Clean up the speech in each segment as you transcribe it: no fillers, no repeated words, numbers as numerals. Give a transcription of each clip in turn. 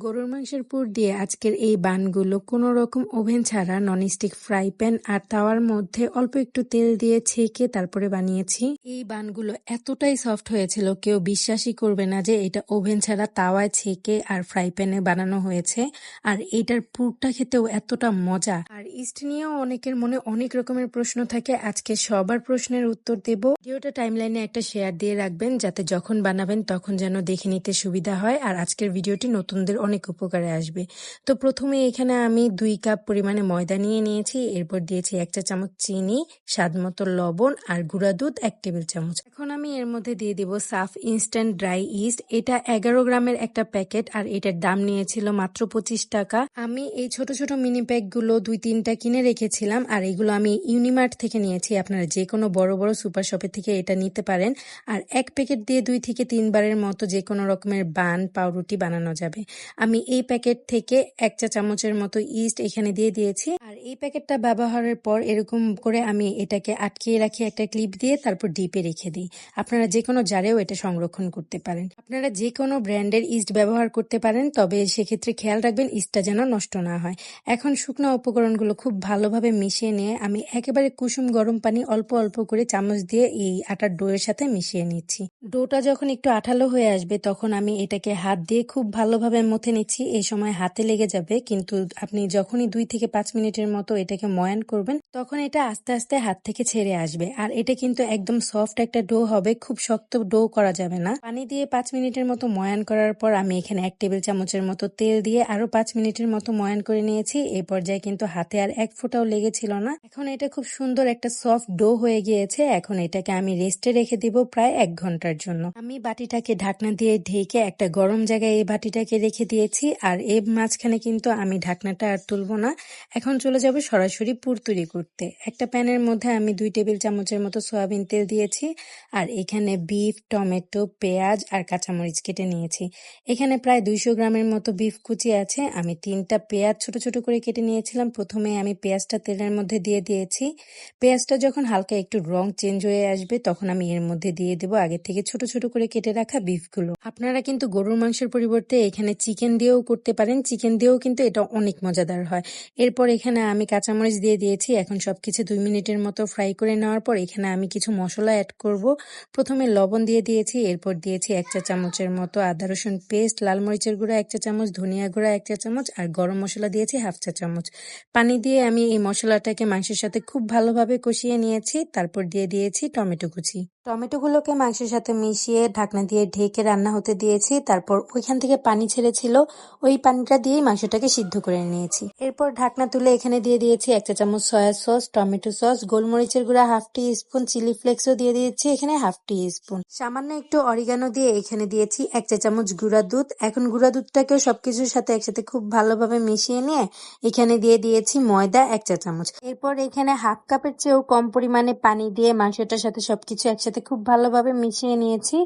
গরুর মাংসের পুর দিয়ে আজকের এই বানগুলো কোনো রকম ওভেন ছাড়া ননস্টিক ফ্রাই প্যান আর তাওয়ার মধ্যে অল্প একটু তেল দিয়ে ছেঁকে তারপরে বানিয়েছি। এই বানগুলো এতটাই সফট হয়েছিল কেউ বিশ্বাসই করবে না যে এটা ওভেন ছাড়া তাওয়ায় ছেঁকে আর ফ্রাই প্যানে বানানো হয়েছে। আর এইটার পুরটা খেতেও এতটা মজা। আর ইস্ট নিয়েও অনেকের মনে অনেক রকমের প্রশ্ন থাকে, আজকে সবার প্রশ্নের উত্তর দেব। ভিডিওটা টাইমলাইনে একটা শেয়ার দিয়ে রাখবেন যাতে যখন বানাবেন তখন যেন দেখে নিতে সুবিধা হয়। আর আজকের ভিডিওটি নতুনদের অনেক উপকারে আসবে। তো প্রথমে এখানে আমি 2 কাপ পরিমাণে ময়দা নিয়ে নিয়েছি, এরপর দিয়েছি 1 চা চামচ চিনি, স্বাদ মতো লবণ আর গুঁড়া দুধ 1 টেবিল চামচ। এখন আমি এর মধ্যে দিয়ে দিব সাফ ইনস্ট্যান্ট ড্রাই ইস্ট। এটা 11 গ্রামের একটা প্যাকেট আর এটার দাম নিয়েছিল মাত্র 25 টাকা। আমি এই ছোট ছোট মিনি প্যাকগুলো 2-3টা কিনে রেখেছিলাম আর এগুলো আমি ইউনিমার্ট থেকে নিয়েছি। আপনারা যে কোনো বড় বড় সুপার শপের থেকে এটা নিতে পারেন। আর এক প্যাকেট দিয়ে 2 থেকে 3 বারের মতো যে কোনো রকমের বান পাউরুটি বানানো যাবে। আমি এই প্যাকেট থেকে 1 চা চামচের মতো ইস্ট এখানে দিয়ে দিয়েছি। আর এই প্যাকেটটা ব্যবহারের পর এরকম করে আমি এটাকে আটকিয়ে রাখি একটা ক্লিপ দিয়ে, তারপর ডিপে রেখে দিই। আপনারা যে কোনো জারেও এটা সংরক্ষণ করতে পারেন। আপনারা যে কোনো ব্র্যান্ডের ইস্ট ব্যবহার করতে পারেন, তবে সেক্ষেত্রে খেয়াল রাখবেন ইস্টটা যেন নষ্ট না হয়। এখন শুকনো উপকরণগুলো খুব ভালোভাবে মিশিয়ে নিয়ে আমি একেবারে কুসুম গরম পানি অল্প অল্প করে চামচ দিয়ে এই আটার ডোয়ের সাথে মিশিয়ে নিচ্ছি। ডোটা যখন একটু আঠালো হয়ে আসবে তখন আমি এটাকে হাত দিয়ে খুব ভালোভাবে মথে নিচ্ছি। এই সময় হাতে লেগে যাবে, কিন্তু আপনি যখনই 2 থেকে 5 মিনিটের মতো এটাকে ময়ান করবেন তখন এটা আস্তে আস্তে হাত থেকে ছেড়ে আসবে। আর এটা কিন্তু একদম সফট একটা ডো হবে, খুব শক্ত ডো করা যাবে না। পানি দিয়ে 5 মিনিটের মতো ময়ান করার পর আমি এখানে 1 টেবিল চামচের মতো তেল দিয়ে আরো 5 মিনিটের মতো ময়ান করে নিয়েছি। এই পর্যায়ে কিন্তু হাতে আর এক ফোঁটাও লেগেছিল না। এখন এটা খুব সুন্দর একটা সফট ডো হয়ে গিয়েছে। এখন এটাকে আমি রেস্টে রেখে দিব প্রায় 1 ঘন্টার জন্য। আমি বাটিটাকে ঢাকনা দিয়ে ঢেকে একটা গরম জায়গায় এই বাটিটাকে রেখে দিয়েছি। আর এর মাঝখানে কিন্তু আমি ঢাকনাটা আর তুলবো না। এখন চলে যাব সরাসরি পুর তৈরি করতে। একটা প্যানের মধ্যে আমি 2 টেবিল চামচের মতো সয়াবিন তেল দিয়েছি আর এখানে বিফ, টমেটো, পেঁয়াজ আর কাঁচামরিচ কেটে নিয়েছি। এখানে প্রায় 200 গ্রামের মতো বিফ কুচি আছে। আমি 3টা পেঁয়াজ ছোট ছোট করে কেটে নিয়েছিলাম। প্রথমে আমি পেঁয়াজটা তেলের মধ্যে দিয়ে দিয়েছি। পেঁয়াজটা যখন হালকা একটু রং চেঞ্জ হয়ে আসবে তখন আমি এর মধ্যে দিয়ে দেবো আগে থেকে ছোট ছোট করে কেটে রাখা বিফগুলো। আপনারা কিন্তু গরুর মাংসের পরিবর্তে এখানে চিকেন দিয়েও করতে পারেন। চিকেন দিয়েও কিন্তু এটা অনেক মজাদার হয়। এরপর এখানে আমি কাঁচামরিচ দিয়ে দিয়েছি। এখন সবকিছু 2 মিনিটের মতো ফ্রাই করে নেওয়ার পর এখানে আমি কিছু মশলা অ্যাড করব। প্রথমে লবণ দিয়ে দিয়েছি, এরপর দিয়েছি 1 চা চামচের মতো আদা রসুন পেস্ট, লাল মরিচের গুঁড়া 1 চা চামচ, ধনিয়া গুঁড়া 1 চা চামচ আর গরম মশলা দিয়েছি 1/2 চা চামচ। পানি দিয়ে আমি এই মশলাটাকে মাংসের সাথে খুব ভালোভাবে কষিয়ে নিয়েছি। তারপর দিয়ে দিয়েছি টমেটো কুচি। টমেটোগুলোকে মাংসের সাথে মিশিয়ে ঢাকনা দিয়ে ঢেকে রান্না হতে দিয়েছি। তারপর ওইখান থেকে পানি ছেড়েছিল, ওই পানিটা দিয়েই মাংসটাকে সিদ্ধ করে নিয়েছি। এরপর ঢাকনা তুলে এখানে দিয়ে দিয়েছি 1 চা চামচ সয়া সস, টমেটো সস, গোলমরিচের গুঁড়া 1/2 টি-স্পুন, চিলি ফ্লেক্সও দিয়ে দিয়েছি এখানে 1/2 টি-স্পুন। সামান্য একটু অরিগানো দিয়ে এখানে দিয়েছি 1 চা চামচ গুঁড়া দুধ। এখন গুঁড়া দুধটাকেও সবকিছুর সাথে একসাথে খুব ভালোভাবে মিশিয়ে নিয়ে এখানে দিয়ে দিয়েছি ময়দা 1 চা চামচ। এরপর এখানে 1/2 কাপের চেয়েও কম পরিমাণে পানি দিয়ে মাংসটার সাথে সবকিছু একসাথে খুব ভালোভাবে মিশিয়ে নিয়েছি।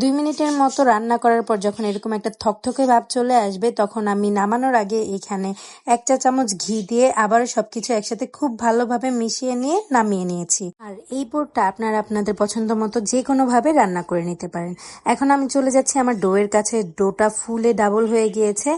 2 মিনিটের মতো রান্না করার পর যখন এরকম একটা থকথকে ভাব চলে আসবে তখন আমি নামানোর আগে এখানে 1 চা চামচ ঘি দিয়ে আবারও সবকিছু একসাথে খুব ভালোভাবে মিশিয়ে নিয়ে নামিয়ে নিয়েছি। আর এই পুরটা আপনারা আপনাদের পছন্দ মতো যে কোনো ভাবে রান্না করে নিতে পারেন। এখন আমি চলে যাচ্ছি আমার ডোয়ের কাছে। ডোটা ফুলে ডাবল হয়ে গিয়েছে।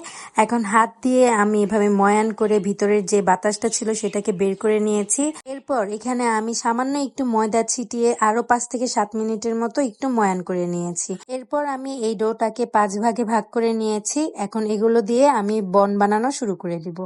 এখন হাত দিয়ে আমি এভাবে ময়ান করে ভিতরের যে বাতাসটা ছিল সেটাকে বের করে নিয়েছি। এরপর এখানে আমি সামান্য একটু ময়দা ছিটিয়ে আরো 5 থেকে 7 মিনিটের মতো একটু ময়ান করে নিয়েছি। এরপর আমি এই ডোটাকে 5 ভাগে ভাগ করে নিয়েছি। এখন এগুলো দিয়ে আমি বন বানানো শুরু করে দিব।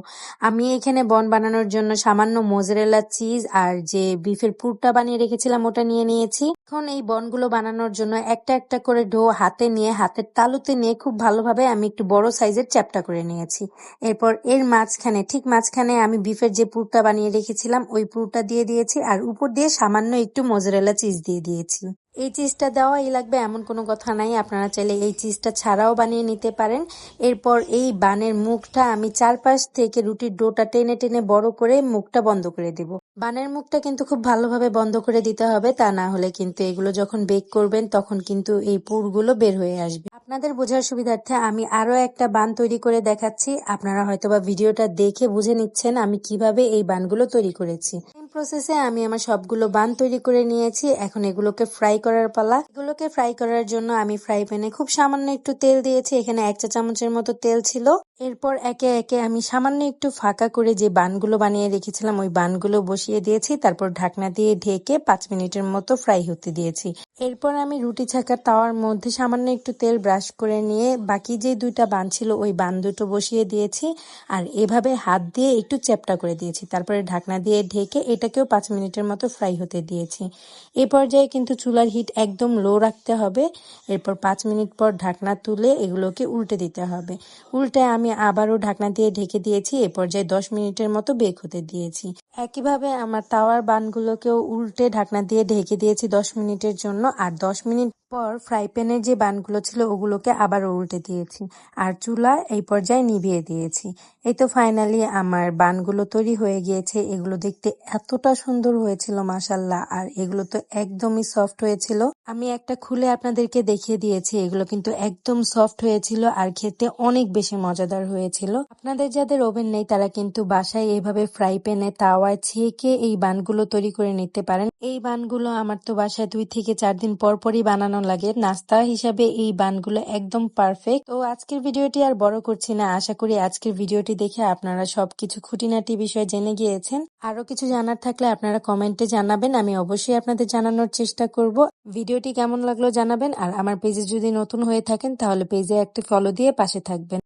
আমি এখানে বন বানানোর জন্য সামান্য মোজারেলা চিজ আর যে বিফের পুরটা বানিয়ে রেখেছিলাম ওটা নিয়ে নিয়েছি। এখন এই বনগুলো বানানোর জন্য একটা একটা করে ডো হাতে নিয়ে হাতের তালুতে নিয়ে খুব ভালোভাবে আমি একটু বড় সাইজের চ্যাপ্টা করে নিয়েছি। এরপর এর মাঝখানে ঠিক মাঝখানে আমি বিফের যে পুরটা বানিয়ে রেখেছিলাম ওই পুরটা দিয়ে দিয়েছি আর উপর দিয়ে সামান্য একটু মোজারেলা চিজ দিয়ে দিয়েছি। এই চিজটা দেওয়াই লাগবে এমন কোনো কথা নাই, আপনারা চাইলে এই চিজটা ছাড়াও বানিয়ে নিতে পারেন। এরপর এই বানের মুখটা আমি চারপাশ থেকে রুটির ডোটা টেনে টেনে বড় করে মুখটা বন্ধ করে দেব। বানের মুখটা কিন্তু খুব ভালোভাবে বন্ধ করে দিতে হবে, তা না হলে কিন্তু এগুলো যখন বেক করবেন তখন কিন্তু এই পুরগুলো বের হয়ে আসবে। আপনাদের বোঝার সুবিধার্থে আমি আরো একটা বান তৈরি করে দেখাচ্ছি। আপনারা হয়তোবা ভিডিওটা দেখে বুঝে নিচ্ছেন আমি কিভাবে এই বানগুলো তৈরি করেছি। প্রসেসে আমি আমার সবগুলো বান তৈরি করে নিয়েছি। এখন এগুলোকে ফ্রাই করার পালা। এগুলোকে ফ্রাই করার জন্য আমি ফ্রাই প্যানে খুব সামান্য একটু তেল দিয়েছি। এখানে 1 চা চামচের মতো তেল ছিল। এরপর একে একে আমি সামান্য একটু ফাঁকা করে যে বানগুলো বানিয়ে রেখেছিলাম ওই বানগুলো বসিয়ে দিয়েছি। তারপর ঢাকনা দিয়ে ঢেকে 5 মিনিটের মতো ফ্রাই হতে দিয়েছি। এরপর আমি রুটি ছাঁকার তাওয়ার মধ্যে সামান্য একটু তেল ব্রাশ করে নিয়ে বাকি যে 2টা বান ছিল ওই বান দুটো বসিয়ে দিয়েছি আর এভাবে হাত দিয়ে একটু চ্যাপ্টা করে দিয়েছি। তারপরে ঢাকনা দিয়ে ঢেকে এটাকেও 5 মিনিটের মতো ফ্রাই হতে দিয়েছি। এই পর্যায়ে কিন্তু চুলার হিট একদম লো রাখতে হবে। এরপর 5 মিনিট পর ঢাকনা তুলে এগুলোকে উল্টে দিতে হবে। উল্টে আমি আবারও ঢাকনা দিয়ে ঢেকে দিয়েছি। এ পর্যায়ে 10 মিনিটের মতো বেক হতে দিয়েছি। একইভাবে আমার তাওয়ার বানগুলোকেও উল্টে ঢাকনা দিয়ে ঢেকে দিয়েছি 10 মিনিটের জন্য। আর 10 মিনিট পর ফ্রাই প্যানের যে বানগুলো ছিল ওগুলোকে আবারও উল্টে দিয়েছি আর চুলা এই পর্যায়ে নিভিয়ে দিয়েছি। এই তো ফাইনালি আমার বানগুলো তৈরি হয়ে গিয়েছে। এগুলো দেখতে এতটা সুন্দর হয়েছিল মাশাল্লাহ, আর এগুলো তো একদমই সফট হয়েছিল। আমি একটা খুলে আপনাদেরকে দেখিয়ে দিয়েছি। এগুলো কিন্তু একদম সফট হয়েছিল আর খেতে অনেক বেশি মজাদার হয়েছিল। আপনাদের যাদের ওভেন নেই তারা কিন্তু বাসায় এইভাবে ফ্রাই প্যানে তাওয়ায় ছেঁকে এই বানগুলো তৈরি করে নিতে পারেন। এই বানগুলো আমার তো বাসায় 2 থেকে 4 দিন পর পরই বানানো লাগে। নাস্তা হিসাবে এই বানগুলো একদম পারফেক্ট। তো আজকের ভিডিওটি আর বড় করছি না। আশা করি আজকের ভিডিওটি দেখে আপনারা সবকিছু খুঁটিনাটি বিষয় জেনে গিয়েছেন। আরো কিছু জানার থাকলে আপনারা কমেন্টে জানাবেন, আমি অবশ্যই আপনাদের জানানোর চেষ্টা করব। ভিডিওটি কেমন লাগলো জানাবেন, আর আমার পেজে যদি নতুন হয়ে থাকেন তাহলে পেজে একটা ফলো দিয়ে পাশে থাকবেন।